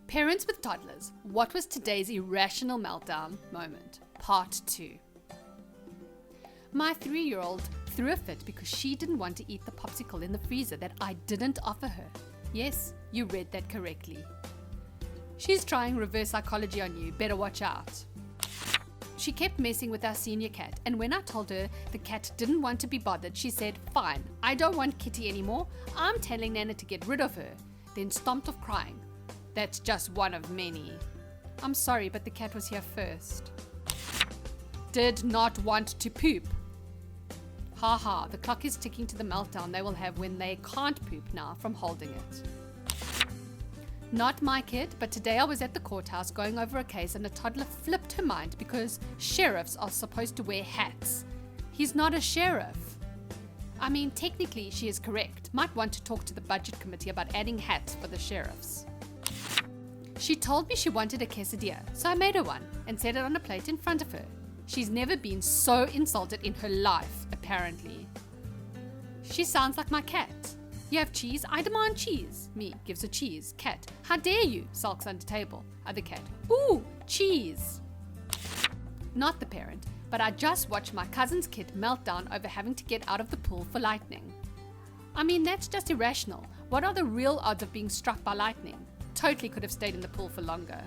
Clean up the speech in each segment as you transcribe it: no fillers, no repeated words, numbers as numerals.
Parents with toddlers, what was today's irrational meltdown moment? Part 2. My 3-year-old threw a fit because she didn't want to eat the popsicle in the freezer that I didn't offer her. Yes, you read that correctly. She's trying reverse psychology on you, better watch out. She kept messing with our senior cat, and when I told her the cat didn't want to be bothered, she said, "Fine, I don't want Kitty anymore. I'm telling Nana to get rid of her." Then stomped off crying. That's just one of many. I'm sorry, but the cat was here first. Did not want to poop. Haha, the clock is ticking to the meltdown they will have when they can't poop now from holding it. Not my kid, but today I was at the courthouse going over a case and a toddler flipped her mind because sheriffs are supposed to wear hats. He's not a sheriff. I mean, technically she is correct. Might want to talk to the budget committee about adding hats for the sheriffs. She told me she wanted a quesadilla, so I made her one and set it on a plate in front of her. She's never been so insulted in her life, apparently. She sounds like my cat. You have cheese? I demand cheese. Me, gives her cheese. Cat, how dare you? Sulks under table. Other cat, ooh, cheese. Not the parent, but I just watched my cousin's kid melt down over having to get out of the pool for lightning. I mean, that's just irrational. What are the real odds of being struck by lightning? Totally could have stayed in the pool for longer.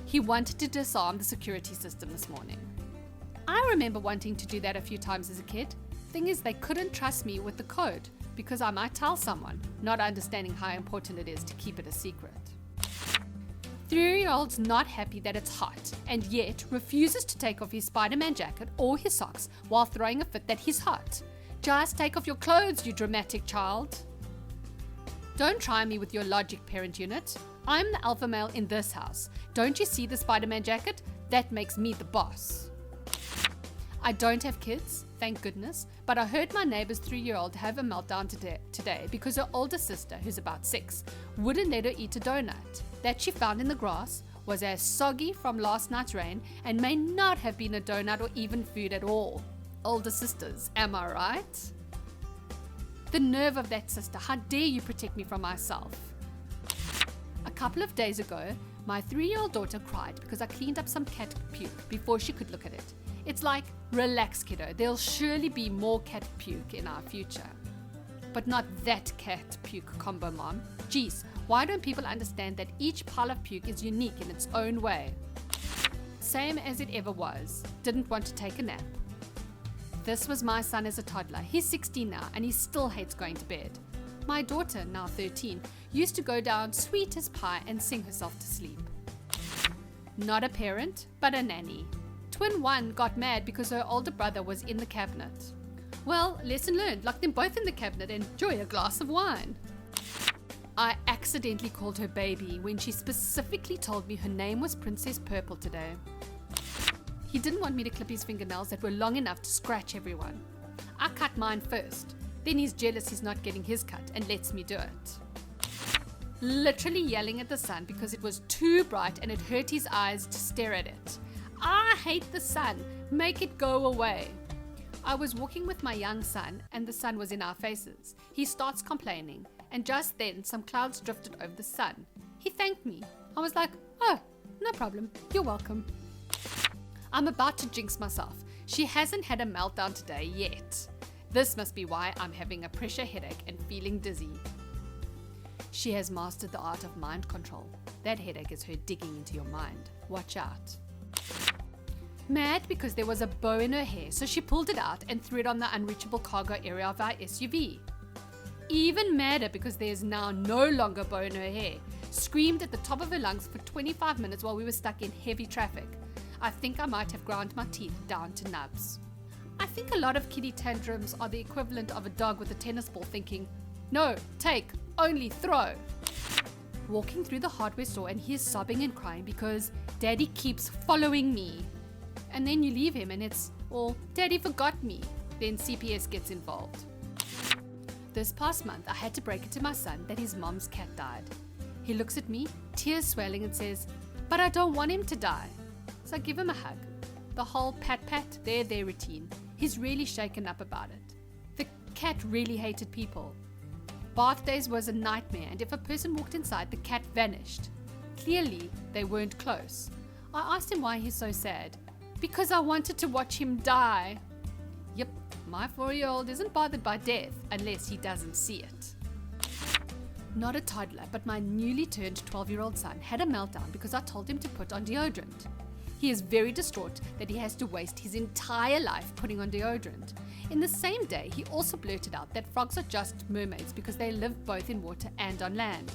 He wanted to disarm the security system this morning. I remember wanting to do that a few times as a kid. Thing is, they couldn't trust me with the code because I might tell someone, not understanding how important it is to keep it a secret. 3-year-old's not happy that it's hot and yet refuses to take off his Spider-Man jacket or his socks while throwing a fit that he's hot. Just take off your clothes, you dramatic child. Don't try me with your logic, parent unit. I'm the alpha male in this house. Don't you see the Spider-Man jacket? That makes me the boss. I don't have kids, thank goodness, but I heard my neighbor's 3-year-old have a meltdown today because her older sister, who's about 6, wouldn't let her eat a donut that she found in the grass, was as soggy from last night's rain, and may not have been a donut or even food at all. Older sisters, am I right? The nerve of that sister, how dare you protect me from myself? A couple of days ago, my 3-year-old daughter cried because I cleaned up some cat puke before she could look at it. It's like, relax kiddo, there'll surely be more cat puke in our future. But not that cat puke combo, mom. Geez, why don't people understand that each pile of puke is unique in its own way? Same as it ever was. Didn't want to take a nap. This was my son as a toddler. He's 16 now and he still hates going to bed. My daughter, now 13, used to go down sweet as pie and sing herself to sleep. Not a parent, but a nanny. Twin 1 got mad because her older brother was in the cabinet. Well, lesson learned, lock them both in the cabinet and enjoy a glass of wine. I accidentally called her baby when she specifically told me her name was Princess Purple today. He didn't want me to clip his fingernails that were long enough to scratch everyone. I cut mine first. Then he's jealous he's not getting his cut and lets me do it. Literally yelling at the sun because it was too bright and it hurt his eyes to stare at it. I hate the sun. Make it go away. I was walking with my young son and the sun was in our faces. He starts complaining and just then some clouds drifted over the sun. He thanked me. I was like, oh, no problem. You're welcome. I'm about to jinx myself. She hasn't had a meltdown today yet. This must be why I'm having a pressure headache and feeling dizzy. She has mastered the art of mind control. That headache is her digging into your mind. Watch out. Mad because there was a bow in her hair, so she pulled it out and threw it on the unreachable cargo area of our SUV. Even madder because there is now no longer a bow in her hair. Screamed at the top of her lungs for 25 minutes while we were stuck in heavy traffic. I think I might have ground my teeth down to nubs. I think a lot of kiddie tantrums are the equivalent of a dog with a tennis ball thinking, no, take, only throw. Walking through the hardware store and he is sobbing and crying because daddy keeps following me. And then you leave him and it's, well, daddy forgot me. Then CPS gets involved. This past month, I had to break it to my son that his mom's cat died. He looks at me, tears swelling and says, but I don't want him to die. So I give him a hug. The whole pat, there routine. He's really shaken up about it. The cat really hated people. Bath days was a nightmare, and if a person walked inside, the cat vanished. Clearly, they weren't close. I asked him why he's so sad. Because I wanted to watch him die. Yep, my 4-year-old isn't bothered by death unless he doesn't see it. Not a toddler, but my newly turned 12-year-old son had a meltdown because I told him to put on deodorant. He is very distraught that he has to waste his entire life putting on deodorant. In the same day, he also blurted out that frogs are just mermaids because they live both in water and on land.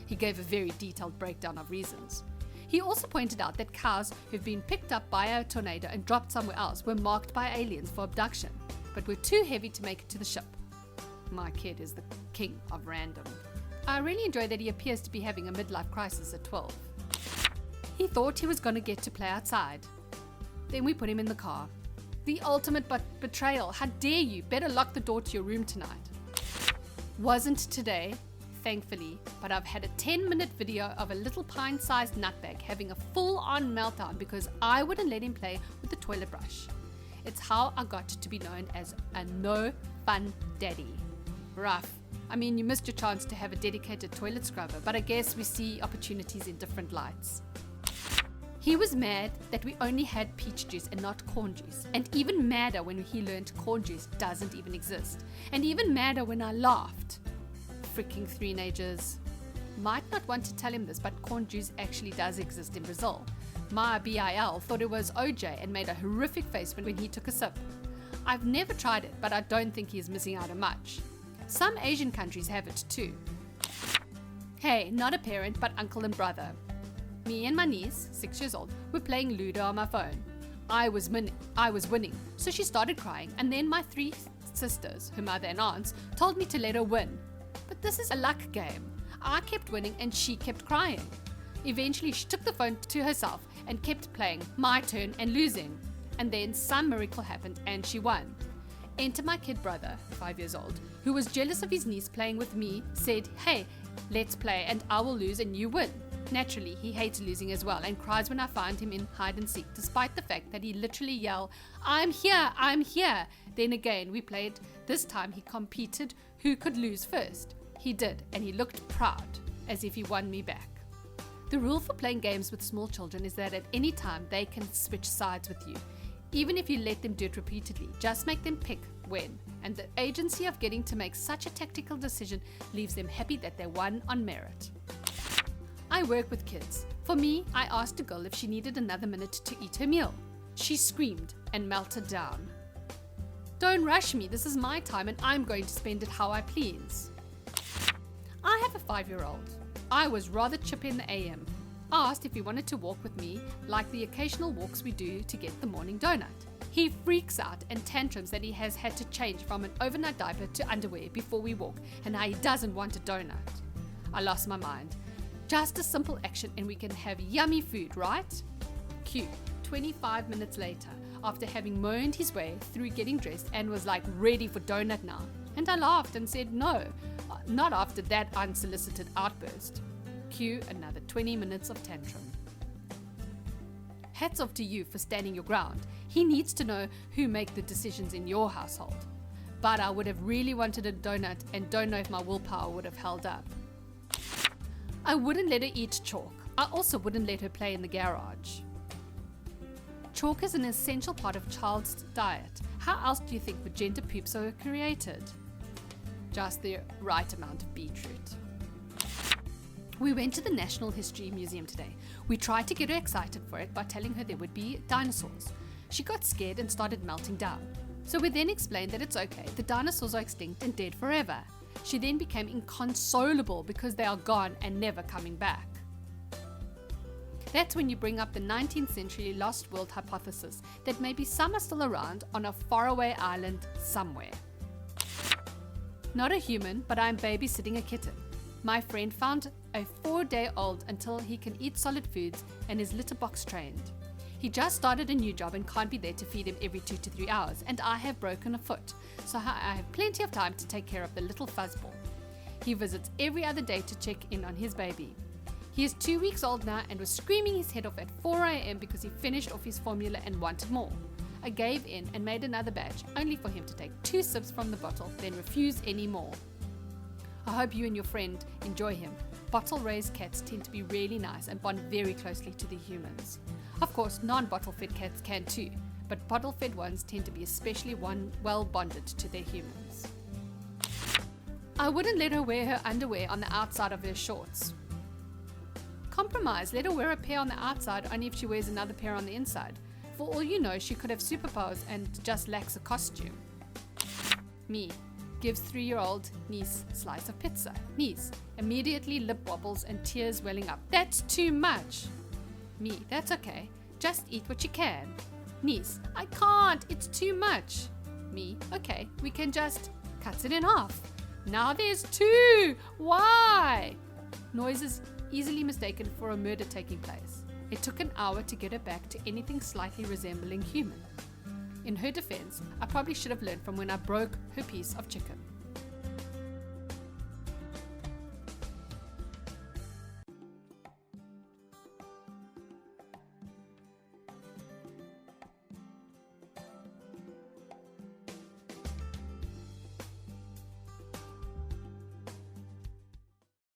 He gave a very detailed breakdown of reasons. He also pointed out that cows who've been picked up by a tornado and dropped somewhere else were marked by aliens for abduction, but were too heavy to make it to the ship. My kid is the king of random. I really enjoy that he appears to be having a midlife crisis at 12. He thought he was going to get to play outside. Then we put him in the car. The ultimate betrayal. How dare you? Better lock the door to your room tonight. Wasn't today, thankfully, but I've had a 10-minute video of a little pint-sized nutbag having a full-on meltdown because I wouldn't let him play with the toilet brush. It's how I got to be known as a no-fun daddy. Rough. I mean, you missed your chance to have a dedicated toilet scrubber, but I guess we see opportunities in different lights. He was mad that we only had peach juice and not corn juice, and even madder when he learned corn juice doesn't even exist, and even madder when I laughed. Freaking three-nagers. Might not want to tell him this, but corn juice actually does exist in Brazil. My BIL thought it was OJ and made a horrific face when he took a sip. I've never tried it, but I don't think he is missing out on much. Some Asian countries have it too. Hey, not a parent, but uncle and brother. Me and my niece, 6 years old, were playing Ludo on my phone. I was winning, so she started crying, and then my 3 sisters, her mother and aunts, told me to let her win. But this is a luck game. I kept winning and she kept crying. Eventually, she took the phone to herself and kept playing my turn and losing. And then some miracle happened and she won. Enter my kid brother, 5 years old, who was jealous of his niece playing with me, said, "Hey, let's play and I will lose and you win." Naturally, he hates losing as well and cries when I find him in hide and seek, despite the fact that he literally yelled, "I'm here, I'm here." Then again, we played. This time he competed who could lose first. He did, and he looked proud, as if he won me back. The rule for playing games with small children is that at any time they can switch sides with you. Even if you let them do it repeatedly, just make them pick when. And the agency of getting to make such a tactical decision leaves them happy that they won on merit. I work with kids. For me, I asked a girl if she needed another minute to eat her meal. She screamed and melted down. Don't rush me, this is my time and I'm going to spend it how I please. I have a 5-year-old. I was rather chip in the AM. Asked if he wanted to walk with me, like the occasional walks we do to get the morning donut. He freaks out and tantrums that he has had to change from an overnight diaper to underwear before we walk, and how he doesn't want a donut. I lost my mind. Just a simple action and we can have yummy food, right? Cute. 25 minutes later, after having moaned his way through getting dressed and was like ready for donut now. And I laughed and said no, not after that unsolicited outburst. Cue another 20 minutes of tantrum. Hats off to you for standing your ground. He needs to know who make the decisions in your household. But I would have really wanted a donut and don't know if my willpower would have held up. I wouldn't let her eat chalk. I also wouldn't let her play in the garage. Chalk is an essential part of child's diet. How else do you think magenta poops are created? Just the right amount of beetroot. We went to the National History Museum today. We tried to get her excited for it by telling her there would be dinosaurs. She got scared and started melting down. So we then explained that it's okay, the dinosaurs are extinct and dead forever. She then became inconsolable because they are gone and never coming back. That's when you bring up the 19th century lost world hypothesis that maybe some are still around on a faraway island somewhere. Not a human, but I'm babysitting a kitten. My friend found a 4-day-old until he can eat solid foods and is litter box trained. He just started a new job and can't be there to feed him every 2 to 3 hours, and I have broken a foot, so I have plenty of time to take care of the little fuzzball. He visits every other day to check in on his baby. He is 2 weeks old now and was screaming his head off at 4 a.m. because he finished off his formula and wanted more. I gave in and made another batch, only for him to take 2 sips from the bottle, then refuse any more. I hope you and your friend enjoy him. Bottle-raised cats tend to be really nice and bond very closely to the humans. Of course, non-bottle-fed cats can too, but bottle-fed ones tend to be especially well bonded to their humans. I wouldn't let her wear her underwear on the outside of her shorts. Compromise, let her wear a pair on the outside only if she wears another pair on the inside. For all you know, she could have superpowers and just lacks a costume. Me, gives 3-year-old niece slice of pizza. Niece, immediately lip wobbles and tears welling up. That's too much. Me, that's okay. Just eat what you can. Niece, I can't, it's too much. Me, okay, we can just cut it in half. Now there's 2. Why? Noises easily mistaken for a murder taking place. It took an hour to get her back to anything slightly resembling human. In her defense, I probably should have learned from when I broke her piece of chicken.